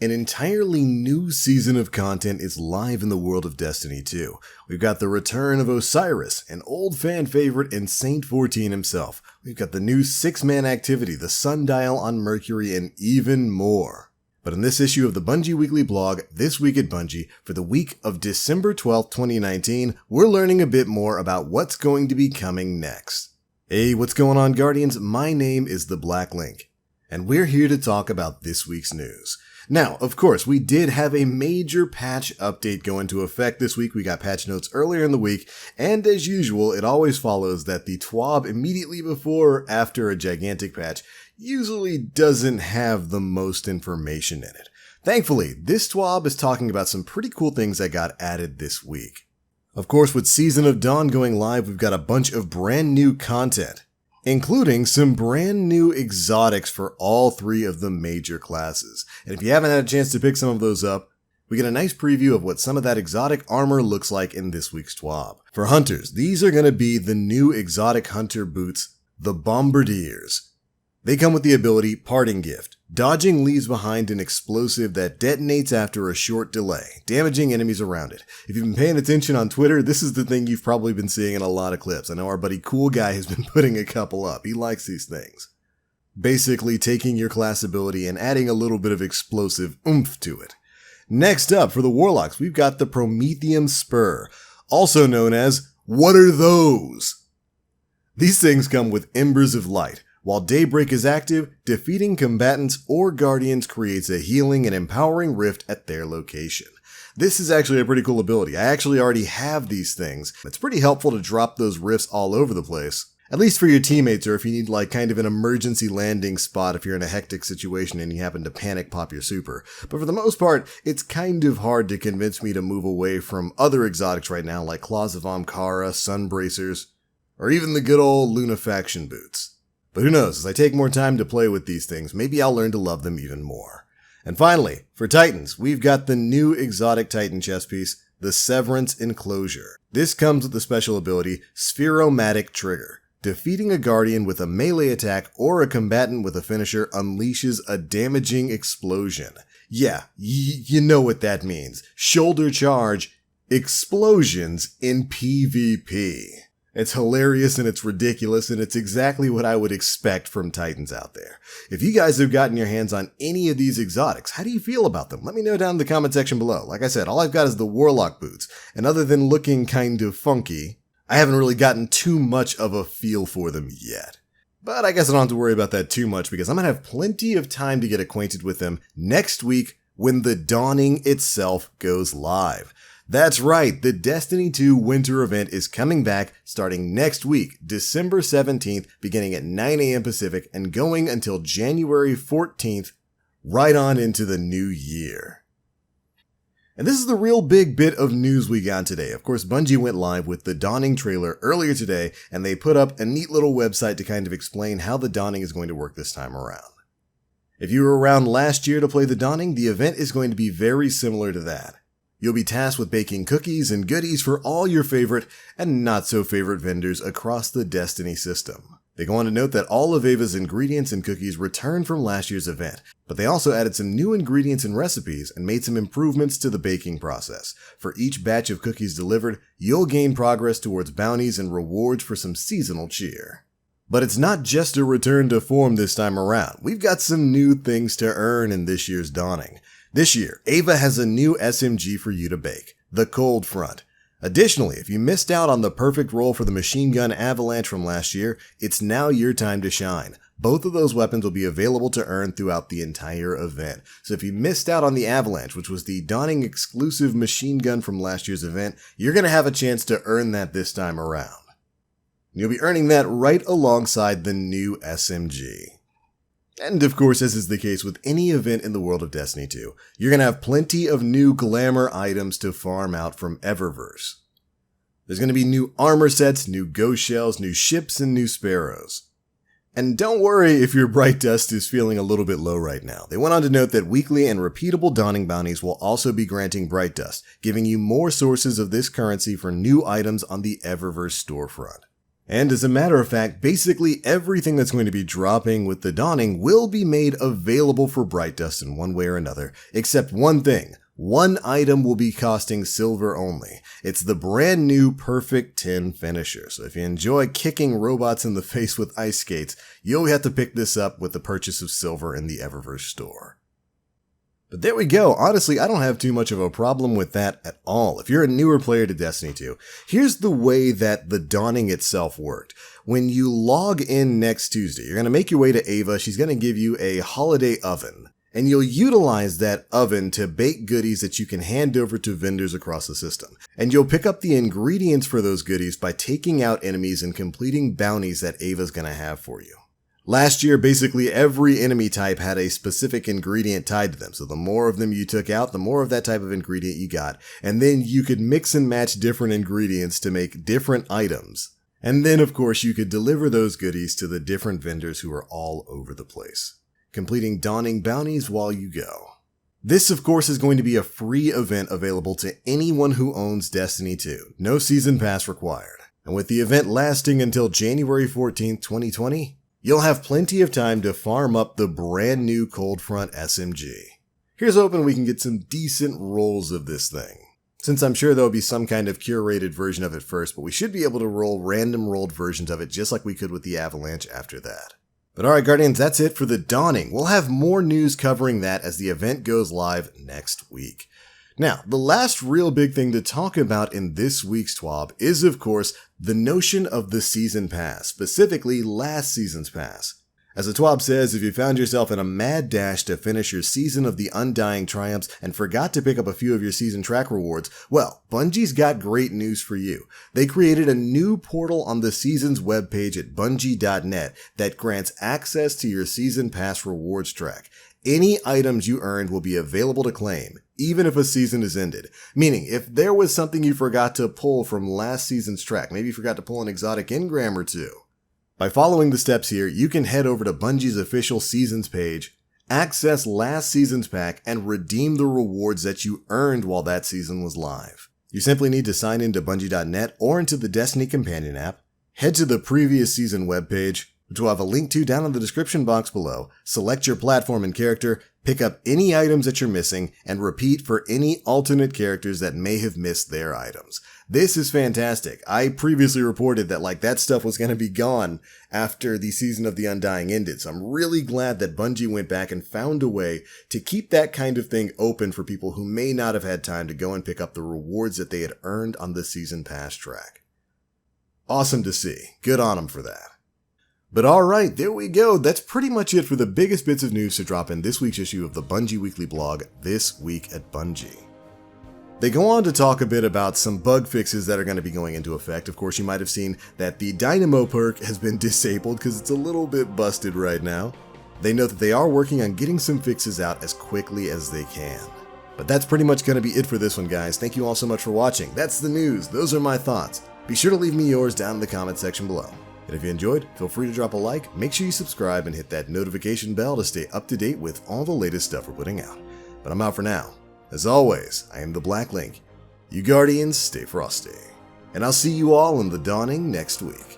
An entirely new season of content is live in the world of Destiny 2. We've got the return of Osiris, an old fan favorite, and Saint 14 himself. We've got the new 6-man activity, the Sundial on Mercury, and even more. But in this issue of the Bungie Weekly blog, This Week at Bungie, for the week of December 12th, 2019, we're learning a bit more about what's going to be coming next. Hey, what's going on, Guardians? My name is The Black Link, and we're here to talk about this week's news. Now, of course, we did have a major patch update go into effect this week. We got patch notes earlier in the week, and as usual, it always follows that the TWAB immediately before or after a gigantic patch usually doesn't have the most information in it. Thankfully, this TWAB is talking about some pretty cool things that got added this week. Of course, with Season of Dawn going live, we've got a bunch of brand new content, including some brand new exotics for all 3 of the major classes. And if you haven't had a chance to pick some of those up, we get a nice preview of what some of that exotic armor looks like in this week's TWAB. For hunters, these are going to be the new exotic hunter boots, the Bombardiers. They come with the ability Parting Gift. Dodging leaves behind an explosive that detonates after a short delay, damaging enemies around it. If you've been paying attention on Twitter, this is the thing you've probably been seeing in a lot of clips. I know our buddy Cool Guy has been putting a couple up. He likes these things. Basically taking your class ability and adding a little bit of explosive oomph to it. Next up, for the Warlocks, we've got the Prometheum Spur, also known as What Are Those? These things come with Embers of Light. While Daybreak is active, defeating combatants or guardians creates a healing and empowering rift at their location. This is actually a pretty cool ability. I actually already have these things. It's pretty helpful to drop those rifts all over the place. At least for your teammates, or if you need like kind of an emergency landing spot if you're in a hectic situation and you happen to panic pop your super. But for the most part, it's kind of hard to convince me to move away from other exotics right now like Claws of Ahamkara, Sunbracers, or even the good old Lunafaction boots. But who knows, as I take more time to play with these things, maybe I'll learn to love them even more. And finally, for Titans, we've got the new exotic Titan chess piece, the Severance Enclosure. This comes with the special ability, Spheromatic Trigger. Defeating a guardian with a melee attack or a combatant with a finisher unleashes a damaging explosion. Yeah, you know what that means. Shoulder charge, explosions in PvP. It's hilarious and it's ridiculous and it's exactly what I would expect from Titans out there. If you guys have gotten your hands on any of these exotics, how do you feel about them? Let me know down in the comment section below. Like I said, all I've got is the Warlock boots, and other than looking kind of funky, I haven't really gotten too much of a feel for them yet. But I guess I don't have to worry about that too much because I'm going to have plenty of time to get acquainted with them next week when the Dawning itself goes live. That's right, the Destiny 2 winter event is coming back starting next week, December 17th, beginning at 9 a.m. Pacific and going until January 14th, right on into the new year. And this is the real big bit of news we got today. Of course, Bungie went live with the Dawning trailer earlier today, and they put up a neat little website to kind of explain how the Dawning is going to work this time around. If you were around last year to play the Dawning, the event is going to be very similar to that. You'll be tasked with baking cookies and goodies for all your favorite and not so favorite vendors across the Destiny system. They go on to note that all of Ava's ingredients and cookies returned from last year's event, but they also added some new ingredients and recipes and made some improvements to the baking process. For each batch of cookies delivered, you'll gain progress towards bounties and rewards for some seasonal cheer. But it's not just a return to form this time around. We've got some new things to earn in this year's Dawning. This year, Ava has a new SMG for you to bake, the Cold Front. Additionally, if you missed out on the perfect roll for the Machine Gun Avalanche from last year, it's now your time to shine. Both of those weapons will be available to earn throughout the entire event. So if you missed out on the Avalanche, which was the Dawning exclusive machine gun from last year's event, you're going to have a chance to earn that this time around. You'll be earning that right alongside the new SMG. And of course, as is the case with any event in the world of Destiny 2, you're going to have plenty of new glamour items to farm out from Eververse. There's going to be new armor sets, new ghost shells, new ships, and new sparrows. And don't worry if your Bright Dust is feeling a little bit low right now. They went on to note that weekly and repeatable Dawning bounties will also be granting Bright Dust, giving you more sources of this currency for new items on the Eververse storefront. And as a matter of fact, basically everything that's going to be dropping with the Dawning will be made available for Bright Dust in one way or another, except one thing. One item will be costing silver only. It's the brand new Perfect 10 finisher. So if you enjoy kicking robots in the face with ice skates, you'll have to pick this up with the purchase of silver in the Eververse store. But there we go. Honestly, I don't have too much of a problem with that at all. If you're a newer player to Destiny 2, here's the way that the Dawning itself worked. When you log in next Tuesday, you're going to make your way to Ava. She's going to give you a holiday oven. And you'll utilize that oven to bake goodies that you can hand over to vendors across the system. And you'll pick up the ingredients for those goodies by taking out enemies and completing bounties that Ava's going to have for you. Last year, basically every enemy type had a specific ingredient tied to them, so the more of them you took out, the more of that type of ingredient you got, and then you could mix and match different ingredients to make different items. And then, of course, you could deliver those goodies to the different vendors who are all over the place, completing Dawning bounties while you go. This, of course, is going to be a free event available to anyone who owns Destiny 2, no season pass required. And with the event lasting until January 14th, 2020, you'll have plenty of time to farm up the brand new Cold Front SMG. Here's hoping we can get some decent rolls of this thing. Since I'm sure there'll be some kind of curated version of it first, but we should be able to roll random rolled versions of it just like we could with the Avalanche after that. But alright Guardians, that's it for the Dawning. We'll have more news covering that as the event goes live next week. Now, the last real big thing to talk about in this week's TWAB is, of course, the notion of the Season Pass, specifically last season's pass. As the TWAB says, if you found yourself in a mad dash to finish your Season of the Undying Triumphs and forgot to pick up a few of your season track rewards, well, Bungie's got great news for you. They created a new portal on the Season's webpage at bungie.net that grants access to your Season Pass rewards track. Any items you earned will be available to claim, even if a season is ended. Meaning, if there was something you forgot to pull from last season's track, maybe you forgot to pull an exotic engram or two. By following the steps here, you can head over to Bungie's official seasons page, access last season's pack, and redeem the rewards that you earned while that season was live. You simply need to sign into bungie.net or into the Destiny Companion app, head to the previous season webpage, which we'll have a link to down in the description box below, select your platform and character, pick up any items that you're missing, and repeat for any alternate characters that may have missed their items. This is fantastic. I previously reported that that stuff was going to be gone after the Season of the Undying ended, so I'm really glad that Bungie went back and found a way to keep that kind of thing open for people who may not have had time to go and pick up the rewards that they had earned on the Season Pass track. Awesome to see. Good on them for that. But alright, there we go. That's pretty much it for the biggest bits of news to drop in this week's issue of the Bungie Weekly blog, This Week at Bungie. They go on to talk a bit about some bug fixes that are going to be going into effect. Of course, you might have seen that the Dynamo perk has been disabled because it's a little bit busted right now. They note that they are working on getting some fixes out as quickly as they can. But that's pretty much going to be it for this one, guys. Thank you all so much for watching. That's the news. Those are my thoughts. Be sure to leave me yours down in the comment section below. And if you enjoyed, feel free to drop a like, make sure you subscribe, and hit that notification bell to stay up to date with all the latest stuff we're putting out. But I'm out for now. As always, I am the Black Link. You Guardians, stay frosty. And I'll see you all in the Dawning next week.